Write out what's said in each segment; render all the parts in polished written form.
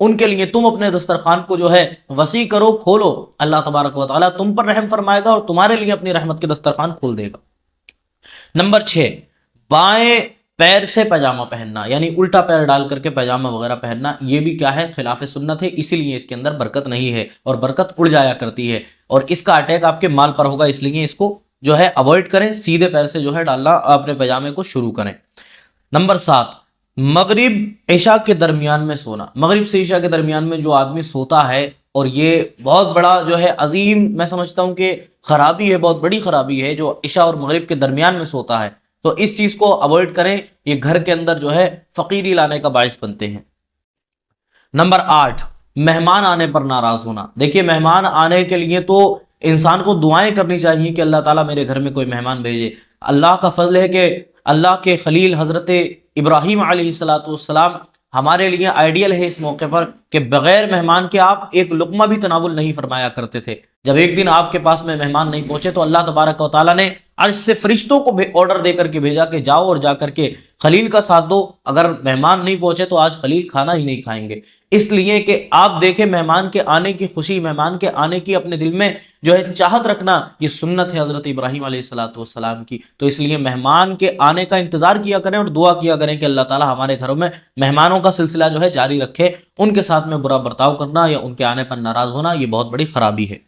ان کے لیے تم اپنے دسترخوان کو جو ہے وسیع کرو، کھولو، اللہ تبارک و تعالیٰ تم پر رحم فرمائے گا اور تمہارے لیے اپنی رحمت کے دسترخوان کھول دے گا۔ نمبر 6، بائیں پیر سے پیجامہ پہننا، یعنی الٹا پیر ڈال کر کے پیجامہ وغیرہ پہننا، یہ بھی کیا ہے؟ خلاف سنت ہے، اسی لیے اس کے اندر برکت نہیں ہے اور برکت اڑ جایا کرتی ہے اور اس کا اٹیک آپ کے مال پر ہوگا، اس لیے اس کو جو ہے اوائڈ کریں، سیدھے پیر سے جو ہے ڈالنا اپنے پیجامے کو شروع کریں۔ نمبر 7، مغرب عشاء کے درمیان میں سونا، مغرب سے عشاء کے درمیان میں جو آدمی سوتا ہے، اور یہ بہت بڑا جو ہے عظیم، میں سمجھتا ہوں کہ خرابی ہے، بہت بڑی خرابی ہے، جو عشاء اور مغرب کے درمیان میں سوتا ہے، تو اس چیز کو اوائڈ کریں، یہ گھر کے اندر جو ہے فقیری لانے کا باعث بنتے ہیں۔ نمبر 8، مہمان آنے پر ناراض ہونا۔ دیکھیے مہمان آنے کے لیے تو انسان کو دعائیں کرنی چاہیے کہ اللہ تعالیٰ میرے گھر میں کوئی مہمان بھیجے۔ اللہ کا فضل ہے کہ اللہ کے خلیل حضرت ابراہیم علیہ السلام ہمارے لیے آئیڈیل ہے اس موقع پر کہ بغیر مہمان کے آپ ایک لقمہ بھی تناول نہیں فرمایا کرتے تھے۔ جب ایک دن آپ کے پاس میں مہمان نہیں پہنچے تو اللہ تبارک و تعالیٰ نے عرش سے فرشتوں کو آرڈر دے کر کے بھیجا کہ جاؤ اور جا کر کے خلیل کا ساتھ دو، اگر مہمان نہیں پہنچے تو آج خلیل کھانا ہی نہیں کھائیں گے۔ اس لیے کہ آپ دیکھیں مہمان کے آنے کی خوشی، مہمان کے آنے کی اپنے دل میں جو ہے چاہت رکھنا، یہ سنت ہے حضرت ابراہیم علیہ السلام کی۔ تو اس لیے مہمان کے آنے کا انتظار کیا کریں اور دعا کیا کریں کہ اللہ تعالیٰ ہمارے گھروں میں مہمانوں کا سلسلہ جو ہے جاری رکھے۔ ان کے ساتھ میں برا برتاؤ کرنا یا ان کے آنے پر ناراض ہونا یہ بہت بڑی خرابی ہے۔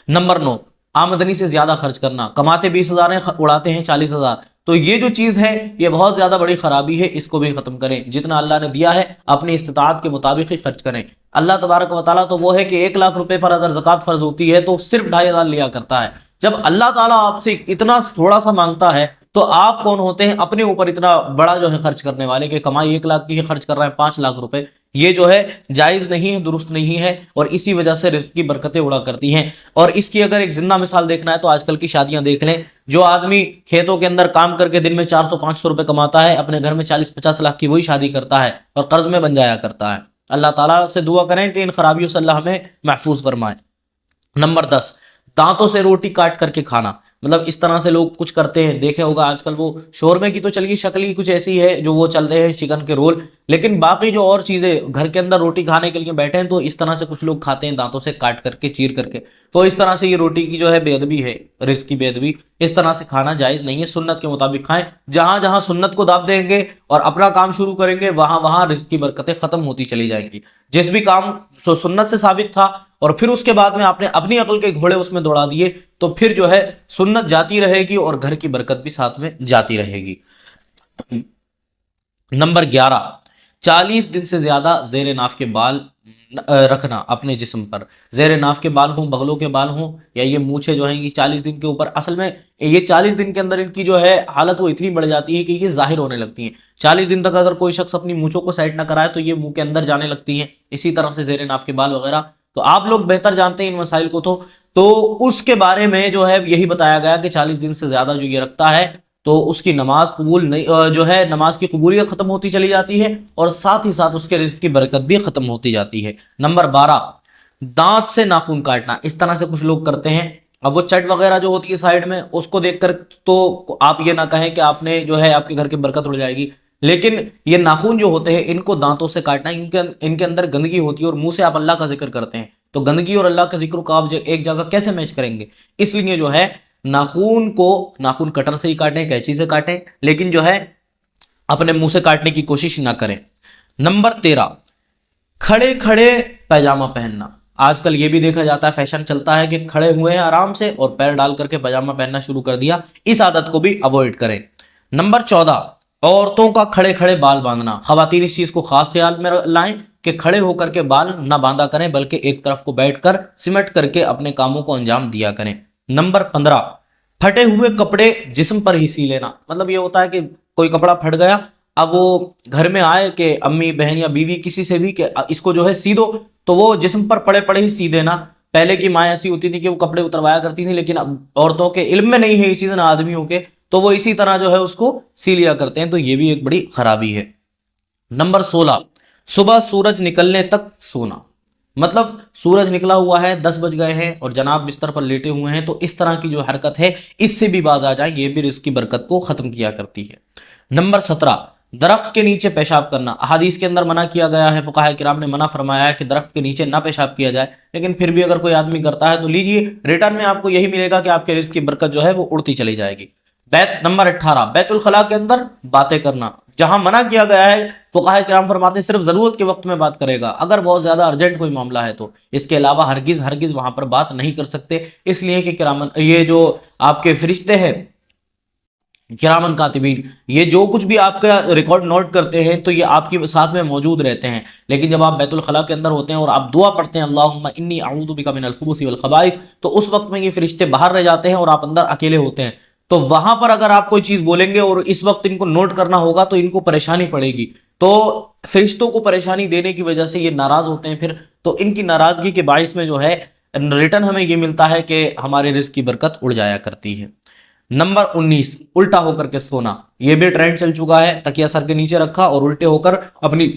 نمبر 9، آمدنی سے زیادہ خرچ کرنا، کماتے 20,000 ہیں اڑاتے ہیں 40,000، تو یہ جو چیز ہے یہ بہت زیادہ بڑی خرابی ہے، اس کو بھی ختم کریں۔ جتنا اللہ نے دیا ہے اپنی استطاعت کے مطابق ہی خرچ کریں۔ اللہ تبارک و تعالیٰ تو وہ ہے کہ 1,00,000 روپے پر اگر زکوٰۃ فرض ہوتی ہے تو صرف 2,500 لیا کرتا ہے۔ جب اللہ تعالیٰ آپ سے اتنا تھوڑا سا مانگتا ہے تو آپ کون ہوتے ہیں اپنے اوپر اتنا بڑا جو ہے خرچ کرنے والے، کہ کمائی 1,00,000 کی خرچ کر رہے ہیں 5,00,000 روپے؟ یہ جو ہے جائز نہیں ہے، درست نہیں ہے، اور اسی وجہ سے رزق کی برکتیں اڑا کرتی ہیں۔ اور اس کی اگر ایک زندہ مثال دیکھنا ہے تو آج کل کی شادیاں دیکھ لیں، جو آدمی کھیتوں کے اندر کام کر کے دن میں 400-500 روپے کماتا ہے، اپنے گھر میں 40-50 لاکھ کی وہی شادی کرتا ہے اور قرض میں بن جایا کرتا ہے۔ اللہ تعالیٰ سے دعا کریں کہ ان خرابیوں سے اللہ ہمیں محفوظ فرمائے۔ نمبر 10، دانتوں سے روٹی کاٹ کر کے کھانا، مطلب اس طرح سے لوگ کچھ کرتے ہیں، دیکھے ہوگا آج کل وہ شورمے کی تو چلیے شکل ہی کچھ ایسی ہے جو وہ چل رہے ہیں چکن کے رول، لیکن باقی جو اور چیزیں گھر کے اندر روٹی کھانے کے لیے بیٹھے ہیں تو اس طرح سے کچھ لوگ کھاتے ہیں دانتوں سے کاٹ کر کے، چیر کر کے، تو اس طرح سے یہ روٹی کی جو ہے بے ادبی ہے، رزق کی بے ادبی، اس طرح سے کھانا جائز نہیں ہے، سنت کے مطابق کھائیں۔ جہاں جہاں سنت کو داب دیں گے اور اپنا کام شروع کریں گے وہاں وہاں رزق کی برکتیں ختم ہوتی چلی جائیں گی۔ جس بھی کام سنت سے ثابت تھا اور پھر اس کے بعد میں آپ نے اپنی عقل کے گھوڑے اس میں دوڑا دیے تو پھر جو ہے سنت جاتی رہے گی اور گھر کی برکت بھی ساتھ میں جاتی رہے گی۔ نمبر 11، 40 دن سے زیادہ زیر ناف کے بال رکھنا اپنے جسم پر، زیر ناف کے بال ہوں، بغلوں کے بال ہوں، یا یہ مونچھیں جو ہیں یہ 40 دن کے اوپر، اصل میں یہ 40 دن کے اندر ان کی جو ہے حالت وہ اتنی بڑھ جاتی ہے کہ یہ ظاہر ہونے لگتی ہیں۔ 40 دن تک اگر کوئی شخص اپنی مونچھوں کو سائڈ نہ کرائے تو یہ منہ کے اندر جانے لگتی ہیں، اسی طرح سے زیر ناف کے بال وغیرہ، تو آپ لوگ بہتر جانتے ہیں ان مسائل کو، تو اس کے بارے میں جو ہے یہی بتایا گیا کہ 40 دن سے زیادہ جو یہ رکھتا ہے تو اس کی نماز قبول نہیں، جو ہے نماز کی قبولیت ختم ہوتی چلی جاتی ہے اور ساتھ ہی ساتھ اس کے رزق کی برکت بھی ختم ہوتی جاتی ہے۔ نمبر 12، دانت سے ناخن کاٹنا، اس طرح سے کچھ لوگ کرتے ہیں۔ اب وہ چٹ وغیرہ جو ہوتی ہے سائڈ میں، اس کو دیکھ کر تو آپ یہ نہ کہیں کہ آپ نے جو ہے آپ کے گھر کی برکت اڑ جائے گی، لیکن یہ ناخن جو ہوتے ہیں ان کو دانتوں سے کاٹنا ہے کیونکہ ان کے اندر گندگی ہوتی ہے اور منہ سے آپ اللہ کا ذکر کرتے ہیں، تو گندگی اور اللہ کے ذکر کو آپ ایک جگہ کیسے میچ کریں گے؟ اس لیے جو ہے ناخن کو ناخن کٹر سے ہی کاٹیں، قینچی سے کاٹیں، لیکن جو ہے اپنے منہ سے کاٹنے کی کوشش نہ کریں۔ نمبر 13، کھڑے کھڑے پیجامہ پہننا، آج کل یہ بھی دیکھا جاتا ہے، فیشن چلتا ہے کہ کھڑے ہوئے ہیں آرام سے اور پیر ڈال کر کے پیجامہ پہننا شروع کر دیا، اس عادت کو بھی اوائڈ کریں۔ نمبر 14، عورتوں کا کھڑے کھڑے بال باندھنا، خواتین اس چیز کو خاص خیال میں لائیں کہ کھڑے ہو کر کے بال نہ باندھا کریں بلکہ ایک طرف کو بیٹھ کر سمٹ کر کے اپنے کاموں کو انجام دیا کریں۔ نمبر 15، پھٹے ہوئے کپڑے جسم پر ہی سی لینا، مطلب یہ ہوتا ہے کہ کوئی کپڑا پھٹ گیا، اب وہ گھر میں آئے کہ امی بہن یا بیوی کسی سے بھی کہ اس کو جو ہے سی دو، تو وہ جسم پر پڑے پڑے ہی سی دینا۔ پہلے کی ماں ایسی ہوتی تھی کہ وہ کپڑے اتروایا کرتی تھی، لیکن اب عورتوں کے علم میں نہیں ہے یہ چیزیں نہ آدمیوں کے، تو وہ اسی طرح جو ہے اس کو سی لیا کرتے ہیں، تو یہ بھی ایک بڑی خرابی ہے۔ نمبر 16، صبح سورج نکلنے تک سونا، مطلب سورج نکلا ہوا ہے، 10 بج گئے ہیں اور جناب بستر پر لیٹے ہوئے ہیں، تو اس طرح کی جو حرکت ہے اس سے بھی باز آ جائیں، یہ بھی رزق کی برکت کو ختم کیا کرتی ہے۔ نمبر 17، درخت کے نیچے پیشاب کرنا، احادیث کے اندر منع کیا گیا ہے، فقہاء کرام نے منع فرمایا ہے کہ درخت کے نیچے نہ پیشاب کیا جائے، لیکن پھر بھی اگر کوئی آدمی کرتا ہے تو لیجئے، ریٹرن میں آپ کو یہی ملے گا کہ آپ کے رزق کی برکت جو ہے وہ اڑتی چلی جائے گی۔ نمبر 18، بیت الخلاء کے اندر باتیں کرنا، جہاں منع کیا گیا ہے فقہاء کرام فرماتے ہیں صرف ضرورت کے وقت میں بات کرے گا، اگر بہت زیادہ ارجنٹ کوئی معاملہ ہے تو، اس کے علاوہ ہرگز وہاں پر بات نہیں کر سکتے، اس لیے کہ یہ جو آپ کے فرشتے ہیں کرامن کاتبین، یہ جو کچھ بھی آپ کا ریکارڈ نوٹ کرتے ہیں تو یہ آپ کے ساتھ میں موجود رہتے ہیں، لیکن جب آپ بیت الخلاء کے اندر ہوتے ہیں اور آپ دعا پڑھتے ہیں اللہم انی اعوذ بک من الخبث والخبائث، تو اس وقت میں یہ فرشتے باہر رہ جاتے ہیں اور آپ اندر اکیلے ہوتے ہیں، تو وہاں پر اگر آپ کوئی چیز بولیں گے اور اس وقت ان کو نوٹ کرنا ہوگا تو ان کو پریشانی پڑے گی، تو فرشتوں کو پریشانی دینے کی وجہ سے یہ ناراض ہوتے ہیں، پھر تو ان کی ناراضگی کے باعث میں جو ہے ریٹرن ہمیں یہ ملتا ہے کہ ہمارے رزق کی برکت اڑ جایا کرتی ہے۔ نمبر 19، الٹا ہو کر کے سونا، یہ بھی ٹرینڈ چل چکا ہے، تکیہ سر کے نیچے رکھا اور الٹے ہو کر اپنی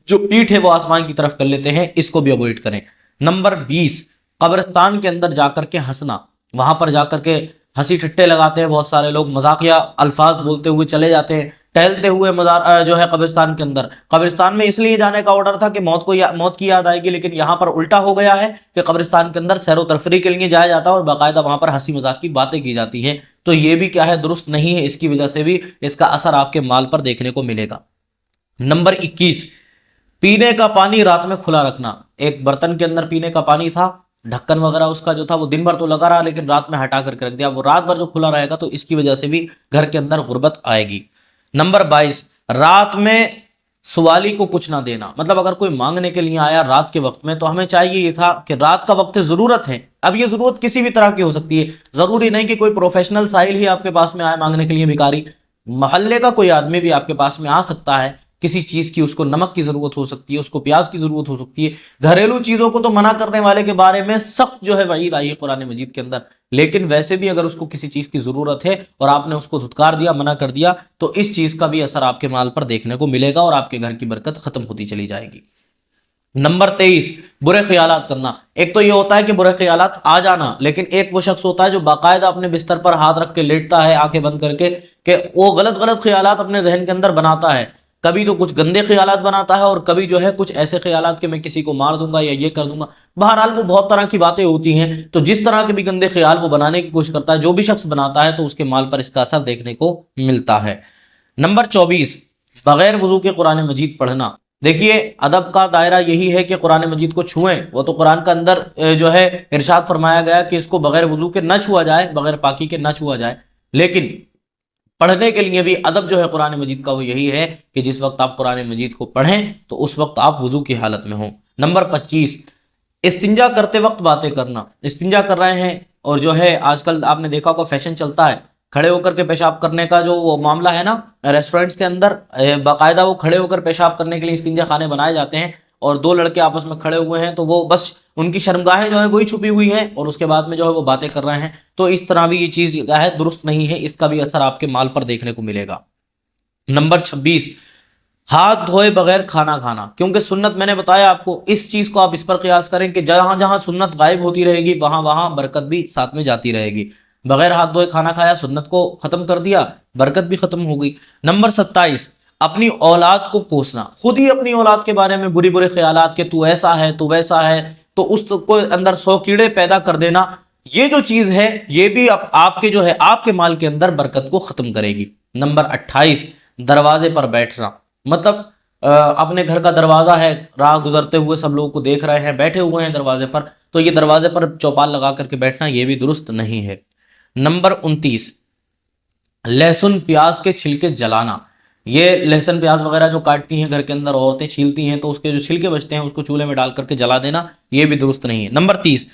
جو پیٹھ ہے وہ آسمان کی طرف کر لیتے ہیں، اس کو بھی اوائڈ کریں۔ نمبر 20، قبرستان کے اندر جا کر کے ہنسنا، وہاں پر جا کر کے ہنسی ٹھٹے لگاتے ہیں بہت سارے لوگ، مذاقیہ الفاظ بولتے ہوئے چلے جاتے ہیں، ٹہلتے ہوئے جو ہے قبرستان کے اندر، قبرستان میں اس لیے جانے کا آرڈر تھا کہ موت کی یاد آئے گی، لیکن یہاں پر الٹا ہو گیا ہے کہ قبرستان کے اندر سیر و تفریح کے لیے جایا جاتا ہے اور باقاعدہ وہاں پر ہنسی مذاق کی باتیں کی جاتی ہیں، تو یہ بھی کیا ہے، درست نہیں ہے، اس کی وجہ سے بھی اس کا اثر آپ کے مال پر دیکھنے کو ملے گا۔ نمبر 21، پینے کا پانی رات میں کھلا رکھنا، ایک برتن کے اندر پینے کا پانی تھا، ڈھکن وغیرہ اس کا جو تھا وہ دن بھر تو لگا رہا لیکن رات میں ہٹا کر کے رکھ دیا، وہ رات بھر جو کھلا رہے گا تو اس کی وجہ سے بھی گھر کے اندر غربت آئے گی۔ نمبر 22، رات میں سوالی کو کچھ نہ دینا، مطلب اگر کوئی مانگنے کے لیے آیا رات کے وقت میں تو ہمیں چاہیے یہ تھا کہ رات کا وقت ضرورت ہے، اب یہ ضرورت کسی بھی طرح کی ہو سکتی ہے، ضروری نہیں کہ کوئی پروفیشنل سائل ہی آپ کے پاس میں آئے مانگنے کے لیے، بھکاری محلے کا کوئی آدمی بھی آپ کے پاس میں آ سکتا ہے، کسی چیز کی اس کو نمک کی ضرورت ہو سکتی ہے، اس کو پیاز کی ضرورت ہو سکتی ہے، گھریلو چیزوں کو تو منع کرنے والے کے بارے میں سخت جو ہے وعید آئی ہے قرآن مجید کے اندر، لیکن ویسے بھی اگر اس کو کسی چیز کی ضرورت ہے اور آپ نے اس کو دھتکار دیا، منع کر دیا، تو اس چیز کا بھی اثر آپ کے مال پر دیکھنے کو ملے گا اور آپ کے گھر کی برکت ختم ہوتی چلی جائے گی۔ نمبر 23، برے خیالات کرنا، ایک تو یہ ہوتا ہے کہ برے خیالات آ جانا، لیکن ایک وہ شخص ہوتا ہے جو باقاعدہ اپنے بستر پر ہاتھ رکھ کے لیٹتا ہے آنکھیں بند کر کے، کہ وہ غلط خیالات اپنے ذہن کے اندر بناتا ہے، کبھی تو کچھ گندے خیالات بناتا ہے اور کبھی جو ہے کچھ ایسے خیالات کہ میں کسی کو مار دوں گا یا یہ کر دوں گا، بہرحال وہ بہت طرح کی باتیں ہوتی ہیں، تو جس طرح کے بھی گندے خیال وہ بنانے کی کوشش کرتا ہے، جو بھی شخص بناتا ہے تو اس کے مال پر اس کا اثر دیکھنے کو ملتا ہے۔ نمبر 24، بغیر وضو کے قرآن مجید پڑھنا، دیکھیے ادب کا دائرہ یہی ہے کہ قرآن مجید کو چھوئیں، وہ تو قرآن کا اندر جو ہے ارشاد فرمایا گیا کہ اس کو بغیر وضو کے نہ چھوا جائے، بغیر پاکی کے نہ چھوا جائے، لیکن پڑھنے کے لیے بھی ادب جو ہے قرآن مجید کا وہ یہی ہے کہ جس وقت آپ قرآن مجید کو پڑھیں تو اس وقت آپ وضو کی حالت میں ہوں۔ نمبر 25، استنجا کرتے وقت باتیں کرنا، استنجا کر رہے ہیں اور جو ہے آج کل آپ نے دیکھا ہوگا فیشن چلتا ہے کھڑے ہو کر کے پیشاب کرنے کا، جو وہ معاملہ ہے نا ریسٹورنٹس کے اندر باقاعدہ وہ کھڑے ہو کر پیشاب کرنے کے لیے استنجا خانے بنائے جاتے ہیں اور دو لڑکے آپس میں کھڑے ہوئے ہیں تو وہ بس ان کی شرمگاہیں جو ہے وہی چھپی ہوئی ہیں اور اس کے بعد میں جو ہے وہ باتیں کر رہے ہیں، تو اس طرح بھی یہ چیز ہے درست نہیں ہے، اس کا بھی اثر آپ کے مال پر دیکھنے کو ملے گا۔ نمبر 26، ہاتھ دھوئے بغیر کھانا کھانا، کیونکہ سنت میں نے بتایا آپ کو، اس چیز کو آپ اس پر قیاس کریں کہ جہاں جہاں سنت غائب ہوتی رہے گی وہاں وہاں برکت بھی ساتھ میں جاتی رہے گی، بغیر ہاتھ دھوئے کھانا کھایا سنت کو ختم کر دیا، برکت بھی ختم ہو گئی۔ نمبر 27، اپنی اولاد کو کوسنا، خود ہی اپنی اولاد کے بارے میں برے خیالات کہ تو ایسا ہے تو ویسا ہے، تو اس کو اندر 100 کیڑے پیدا کر دینا، یہ جو چیز ہے یہ بھی آپ کے جو ہے آپ کے مال کے اندر برکت کو ختم کرے گی۔ نمبر 28، دروازے پر بیٹھنا، مطلب اپنے گھر کا دروازہ ہے، راہ گزرتے ہوئے سب لوگوں کو دیکھ رہے ہیں، بیٹھے ہوئے ہیں دروازے پر، تو یہ دروازے پر چوپال لگا کر کے بیٹھنا یہ بھی درست نہیں ہے۔ نمبر 29، لہسن پیاز کے چھلکے جلانا، یہ لہسن پیاز وغیرہ جو کاٹتی ہیں گھر کے اندر عورتیں چھیلتی ہیں تو اس کے جو چھلکے بچتے ہیں اس کو چولہے میں ڈال کر کے جلا دینا، یہ بھی درست نہیں ہے۔ نمبر 30،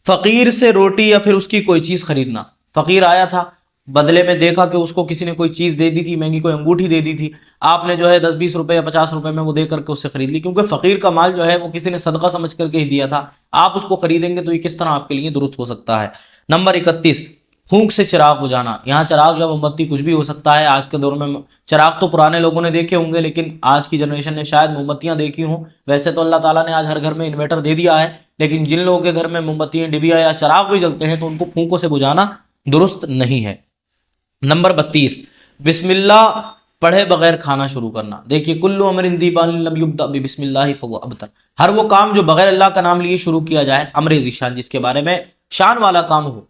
فقیر سے روٹی یا پھر اس کی کوئی چیز خریدنا، فقیر آیا تھا بدلے میں دیکھا کہ اس کو کسی نے کوئی چیز دے دی تھی، مہنگی کوئی انگوٹھی دے دی تھی، آپ نے جو ہے 10-20 روپے یا 50 روپے میں وہ دے کر کے اس سے خرید لی، کیونکہ فقیر کا مال جو ہے وہ کسی نے صدقہ سمجھ کر کے ہی دیا تھا، آپ اس کو خریدیں گے تو یہ کس طرح آپ کے لیے درست ہو سکتا ہے۔ نمبر 31، پھونک سے چراغ بجھانا، یہاں چراغ یا موم بتی کچھ بھی ہو سکتا ہے، آج کے دور میں چراغ تو پرانے لوگوں نے دیکھے ہوں گے لیکن آج کی جنریشن نے شاید موم بتیاں دیکھی ہوں، ویسے تو اللہ تعالیٰ نے آج ہر گھر میں انورٹر دے دیا ہے، لیکن جن لوگوں کے گھر میں موم بتیاں ڈبیا یا چراغ بھی جلتے ہیں تو ان کو پھونکوں سے بجھانا درست نہیں ہے۔ نمبر 32، بسم اللہ پڑھے بغیر کھانا شروع کرنا. دیکھیے کلو امر ذی بال لم یبدأ بسم اللہ فهو ابتر، ہر وہ کام جو بغیر اللہ کا نام لیے شروع کیا جائے، امر ذی شان جس کے بارے میں شان والا کام ہو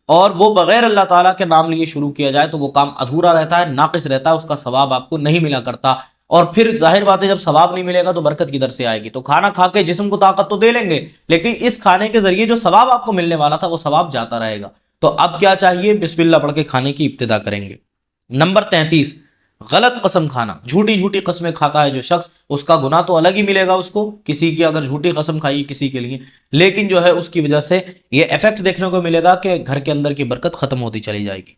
اور وہ بغیر اللہ تعالیٰ کے نام لیے شروع کیا جائے تو وہ کام ادھورا رہتا ہے، ناقص رہتا ہے، اس کا ثواب آپ کو نہیں ملا کرتا. اور پھر ظاہر بات ہے جب ثواب نہیں ملے گا تو برکت کدھر سے آئے گی؟ تو کھانا کھا کے جسم کو طاقت تو دے لیں گے، لیکن اس کھانے کے ذریعے جو ثواب آپ کو ملنے والا تھا وہ ثواب جاتا رہے گا. تو اب کیا چاہیے؟ بسم اللہ پڑھ کے کھانے کی ابتدا کریں گے. نمبر 33، غلط قسم کھانا. جھوٹی قسمیں کھاتا ہے جو شخص، اس کا گناہ تو الگ ہی ملے گا اس کو، کسی کی اگر جھوٹی قسم کھائی کسی کے لیے، لیکن جو ہے اس کی وجہ سے یہ ایفیکٹ دیکھنے کو ملے گا کہ گھر کے اندر کی برکت ختم ہوتی چلی جائے گی.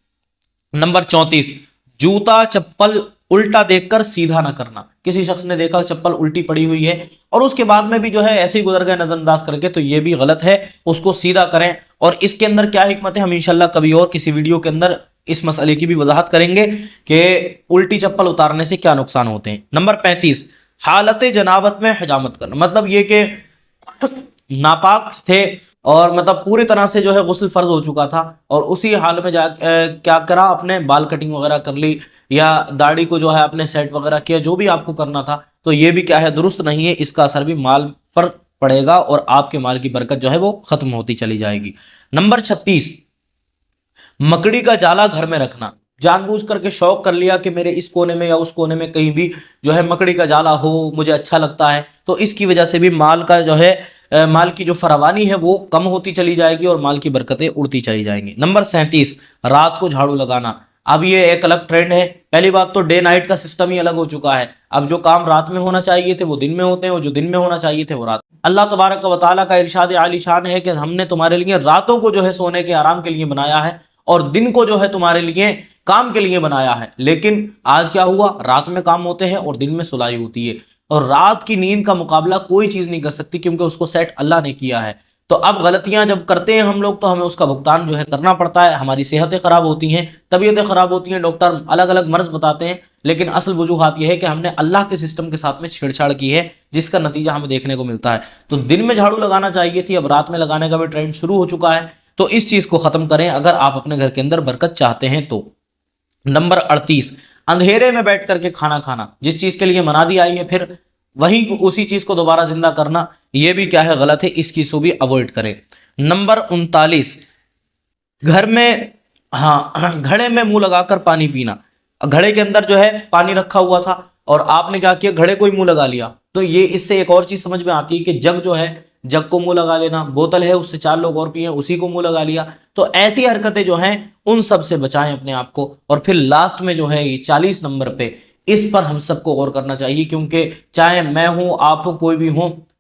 نمبر 34، جوتا چپل الٹا دیکھ کر سیدھا نہ کرنا. کسی شخص نے دیکھا چپل الٹی پڑی ہوئی ہے اور اس کے بعد میں بھی جو ہے ایسے ہی گزر گئے نظر انداز کر کے، تو یہ بھی غلط ہے، اس کو سیدھا کریں. اور اس کے اندر کیا حکمت ہے ہم انشاءاللہ کبھی اور کسی ویڈیو کے اندر اس مسئلے کی بھی وضاحت کریں گے کہ الٹی چپل اتارنے سے کیا نقصان ہوتے ہیں. نمبر 35، حالت جنابت میں حجامت کرنا. مطلب یہ کہ ناپاک تھے اور مطلب پوری طرح سے جو ہے غسل فرض ہو چکا تھا اور اسی حال میں کیا کرا، اپنے بال کٹنگ وغیرہ کر لی یا داڑھی کو جو ہے اپنے سیٹ وغیرہ کیا، جو بھی آپ کو کرنا تھا، تو یہ بھی کیا ہے درست نہیں ہے. اس کا اثر بھی مال پر پڑے گا اور آپ کے مال کی برکت جو ہے وہ ختم ہوتی چلی جائے گی. نمبر 36، مکڑی کا جالا گھر میں رکھنا. جان بوجھ کر کے شوق کر لیا کہ میرے اس کونے میں یا اس کونے میں کہیں بھی جو ہے مکڑی کا جالا ہو، مجھے اچھا لگتا ہے، تو اس کی وجہ سے بھی مال کا جو ہے مال کی جو فراوانی ہے وہ کم ہوتی چلی جائے گی اور مال کی برکتیں اڑتی چلی جائیں گی. نمبر 37، رات کو جھاڑو لگانا. اب یہ ایک الگ ٹرینڈ ہے. پہلی بات تو ڈے نائٹ کا سسٹم ہی الگ ہو چکا ہے. اب جو کام رات میں ہونا چاہیے تھے وہ دن میں ہوتے ہیں اور جو دن میں ہونا چاہیے تھے وہ رات. اللہ تبارک و تعالیٰ کا ارشاد عالی شان ہے کہ ہم نے تمہارے لیے راتوں کو جو ہے سونے کے آرام کے لیے بنایا ہے اور دن کو جو ہے تمہارے لیے کام کے لیے بنایا ہے. لیکن آج کیا ہوا، رات میں کام ہوتے ہیں اور دن میں سلائی ہوتی ہے، اور رات کی نیند کا مقابلہ کوئی چیز نہیں کر سکتی کیونکہ اس کو سیٹ اللہ نے کیا ہے. تو اب غلطیاں جب کرتے ہیں ہم لوگ تو ہمیں اس کا بھگتان جو ہے کرنا پڑتا ہے. ہماری صحتیں خراب ہوتی ہیں، طبیعتیں خراب ہوتی ہیں، ڈاکٹر الگ الگ مرض بتاتے ہیں، لیکن اصل وجوہات یہ ہے کہ ہم نے اللہ کے سسٹم کے ساتھ میں چھیڑ چھاڑ کی ہے جس کا نتیجہ ہمیں دیکھنے کو ملتا ہے. تو دن میں جھاڑو لگانا چاہیے تھی، اب رات میں لگانے کا بھی ٹرینڈ شروع ہو چکا ہے. تو اس چیز کو ختم کریں اگر آپ اپنے گھر کے اندر برکت چاہتے ہیں تو. نمبر 38، اندھیرے میں بیٹھ کر کے کھانا کھانا. جس چیز کے لیے منادی آئی ہے پھر وہی اسی چیز کو دوبارہ زندہ کرنا، یہ بھی کیا ہے غلط ہے. اس چیز کو بھی اوائڈ کریں. نمبر 39، گھر میں گھڑے میں منہ لگا کر پانی پینا. گھڑے کے اندر جو ہے پانی رکھا ہوا تھا اور آپ نے کیا کیا، گھڑے کو ہی منہ لگا لیا. تو یہ اس سے ایک اور چیز سمجھ میں آتی ہے کہ جگ جو ہے، جگ کو منہ لگا لینا، بوتل ہے اس سے 4 لوگ اور پیئیں اسی کو منہ لگا لیا. تو ایسی حرکتیں جو ہیں ان سب سے بچائیں اپنے آپ کو. اور پھر لاسٹ میں جو ہے یہ 40 نمبر پہ، اس پر ہم سب کو غور کرنا چاہیے کیونکہ چاہے میں ہوں، آپ ہوں، کوئی بھی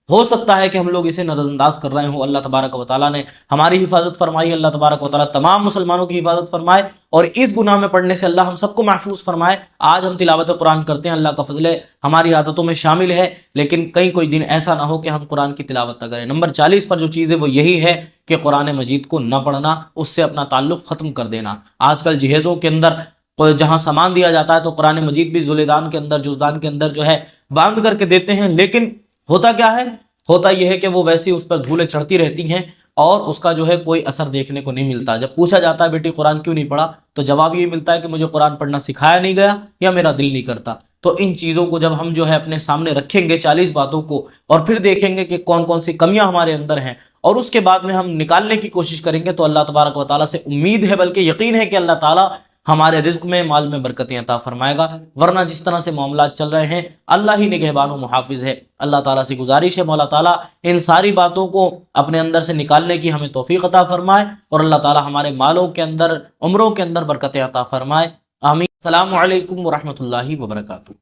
ہو سکتا ہے کہ ہم لوگ اسے نظر انداز کر رہے ہوں. اللہ تبارک و تعالیٰ نے ہماری حفاظت فرمائی، اللہ تبارک و تعالیٰ تمام مسلمانوں کی حفاظت فرمائے اور اس گناہ میں پڑنے سے اللہ ہم سب کو محفوظ فرمائے. آج ہم تلاوت قرآن کرتے ہیں، اللہ کا فضل ہے، ہماری عادتوں میں شامل ہے، لیکن کوئی دن ایسا نہ ہو کہ ہم قرآن کی تلاوت نہ کریں. نمبر 40 پر جو چیز ہے وہ یہی ہے کہ قرآن مجید کو نہ پڑھنا، اس سے اپنا تعلق ختم کر دینا. آج کل جہیزوں کے اندر جہاں سامان دیا جاتا ہے تو قرآن مجید بھی ذوالدان کے اندر، جزدان کے اندر جو ہے باندھ کر کے دیتے ہیں، لیکن ہوتا کیا ہے، ہوتا یہ ہے کہ وہ ویسے اس پر دھولیں چڑھتی رہتی ہیں اور اس کا جو ہے کوئی اثر دیکھنے کو نہیں ملتا. جب پوچھا جاتا ہے بیٹی قرآن کیوں نہیں پڑھا تو جواب یہ ملتا ہے کہ مجھے قرآن پڑھنا سکھایا نہیں گیا یا میرا دل نہیں کرتا. تو ان چیزوں کو جب ہم جو ہے اپنے سامنے رکھیں گے 40 باتوں کو اور پھر دیکھیں گے کہ کون کون سی کمیاں ہمارے اندر ہیں اور اس کے بعد میں ہم نکالنے کی کوشش کریں گے، تو اللہ تبارک و تعالیٰ سے امید ہے بلکہ یقین ہے کہ اللہ تعالیٰ ہمارے رزق میں، مال میں برکتیں عطا فرمائے گا. ورنہ جس طرح سے معاملات چل رہے ہیں اللہ ہی نگہبان و محافظ ہے. اللہ تعالیٰ سے گزارش ہے مولا تعالیٰ ان ساری باتوں کو اپنے اندر سے نکالنے کی ہمیں توفیق عطا فرمائے اور اللہ تعالیٰ ہمارے مالوں کے اندر، عمروں کے اندر برکتیں عطا فرمائے. آمین. السلام علیکم ورحمۃ اللہ وبرکاتہ.